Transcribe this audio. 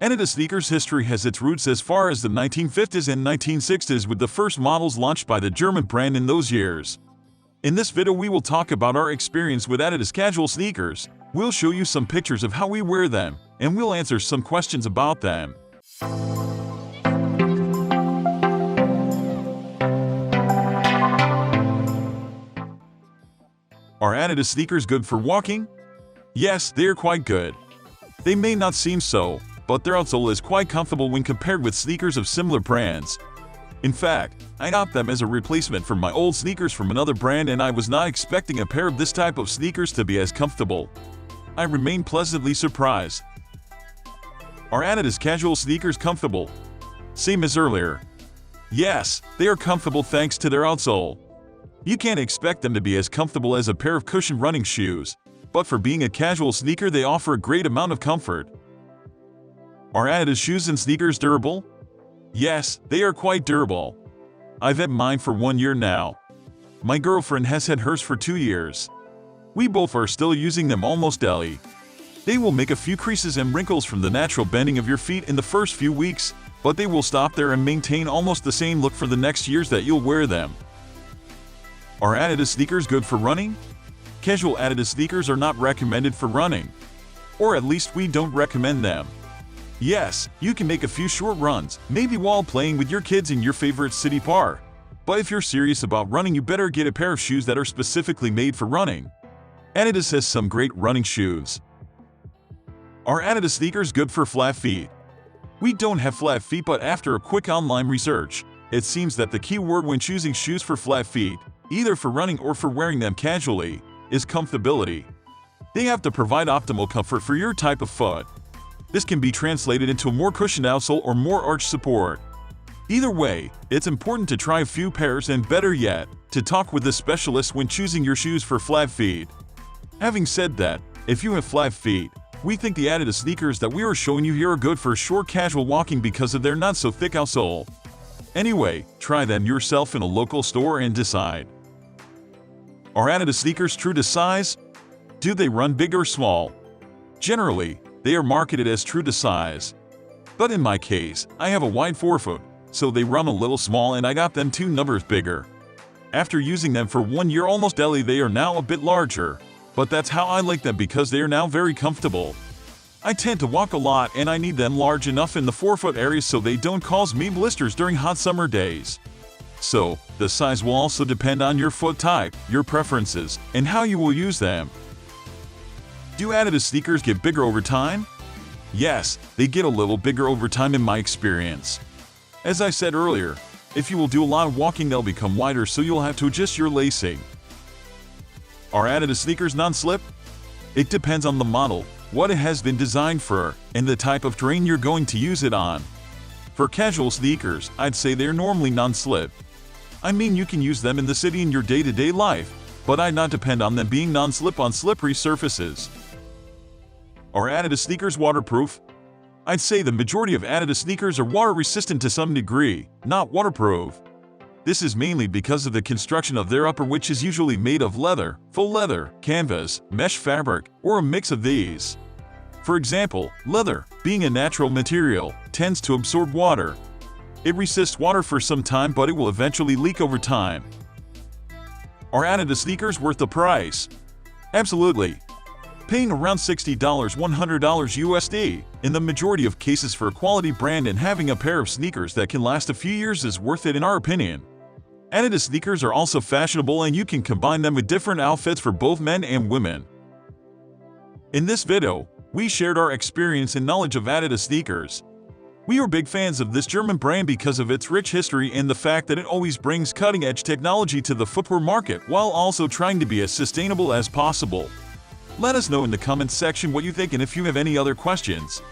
Adidas sneakers history has its roots as far as the 1950s and 1960s, with the first models launched by the German brand in those years. In this video we will talk about our experience with Adidas casual sneakers, we'll show you some pictures of how we wear them, and we'll answer some questions about them. Are Adidas sneakers good for walking? Yes, they are quite good. They may not seem so, but their outsole is quite comfortable when compared with sneakers of similar brands. In fact, I got them as a replacement for my old sneakers from another brand, and I was not expecting a pair of this type of sneakers to be as comfortable. I remain pleasantly surprised. Are Adidas casual sneakers comfortable? Same as earlier. Yes, they are comfortable thanks to their outsole. You can't expect them to be as comfortable as a pair of cushioned running shoes, but for being a casual sneaker they offer a great amount of comfort. Are Adidas shoes and sneakers durable? Yes, they are quite durable. I've had mine for 1 year now. My girlfriend has had hers for 2 years. We both are still using them almost daily. They will make a few creases and wrinkles from the natural bending of your feet in the first few weeks, but they will stop there and maintain almost the same look for the next years that you'll wear them. Are Adidas sneakers good for running? Casual Adidas sneakers are not recommended for running. Or at least we don't recommend them. Yes, you can make a few short runs, maybe while playing with your kids in your favorite city park. But if you're serious about running, you better get a pair of shoes that are specifically made for running. Adidas has some great running shoes. Are Adidas sneakers good for flat feet? We don't have flat feet, but after a quick online research, it seems that the key word when choosing shoes for flat feet, either for running or for wearing them casually, is comfortability. They have to provide optimal comfort for your type of foot. This can be translated into a more cushioned outsole or more arch support. Either way, it's important to try a few pairs, and better yet, to talk with a specialist when choosing your shoes for flat feet. Having said that, if you have flat feet, we think the Adidas sneakers that we are showing you here are good for short casual walking because of their not so thick outsole. Anyway, try them yourself in a local store and decide. Are Adidas sneakers true to size? Do they run big or small? Generally, they are marketed as true to size. But in my case, I have a wide forefoot, so they run a little small, and I got them 2 numbers bigger. After using them for 1 year almost daily, they are now a bit larger. But that's how I like them because they are now very comfortable. I tend to walk a lot, and I need them large enough in the forefoot area so they don't cause me blisters during hot summer days. So, the size will also depend on your foot type, your preferences, and how you will use them. Do Adidas sneakers get bigger over time? Yes, they get a little bigger over time in my experience. As I said earlier, if you will do a lot of walking they'll become wider, so you'll have to adjust your lacing. Are Adidas sneakers non-slip? It depends on the model, what it has been designed for, and the type of terrain you're going to use it on. For casual sneakers, I'd say they're normally non-slip. I mean, you can use them in the city in your day-to-day life, but I'd not depend on them being non-slip on slippery surfaces. Are Adidas sneakers waterproof? I'd say the majority of Adidas sneakers are water-resistant to some degree, not waterproof. This is mainly because of the construction of their upper, which is usually made of leather, faux leather, canvas, mesh fabric, or a mix of these. For example, leather, being a natural material, tends to absorb water. It resists water for some time, but it will eventually leak over time. Are Adidas sneakers worth the price? Absolutely. Paying around $60, $100 USD, in the majority of cases for a quality brand and having a pair of sneakers that can last a few years is worth it in our opinion. Adidas sneakers are also fashionable, and you can combine them with different outfits for both men and women. In this video, we shared our experience and knowledge of Adidas sneakers. We are big fans of this German brand because of its rich history and the fact that it always brings cutting-edge technology to the footwear market while also trying to be as sustainable as possible. Let us know in the comments section what you think, and if you have any other questions,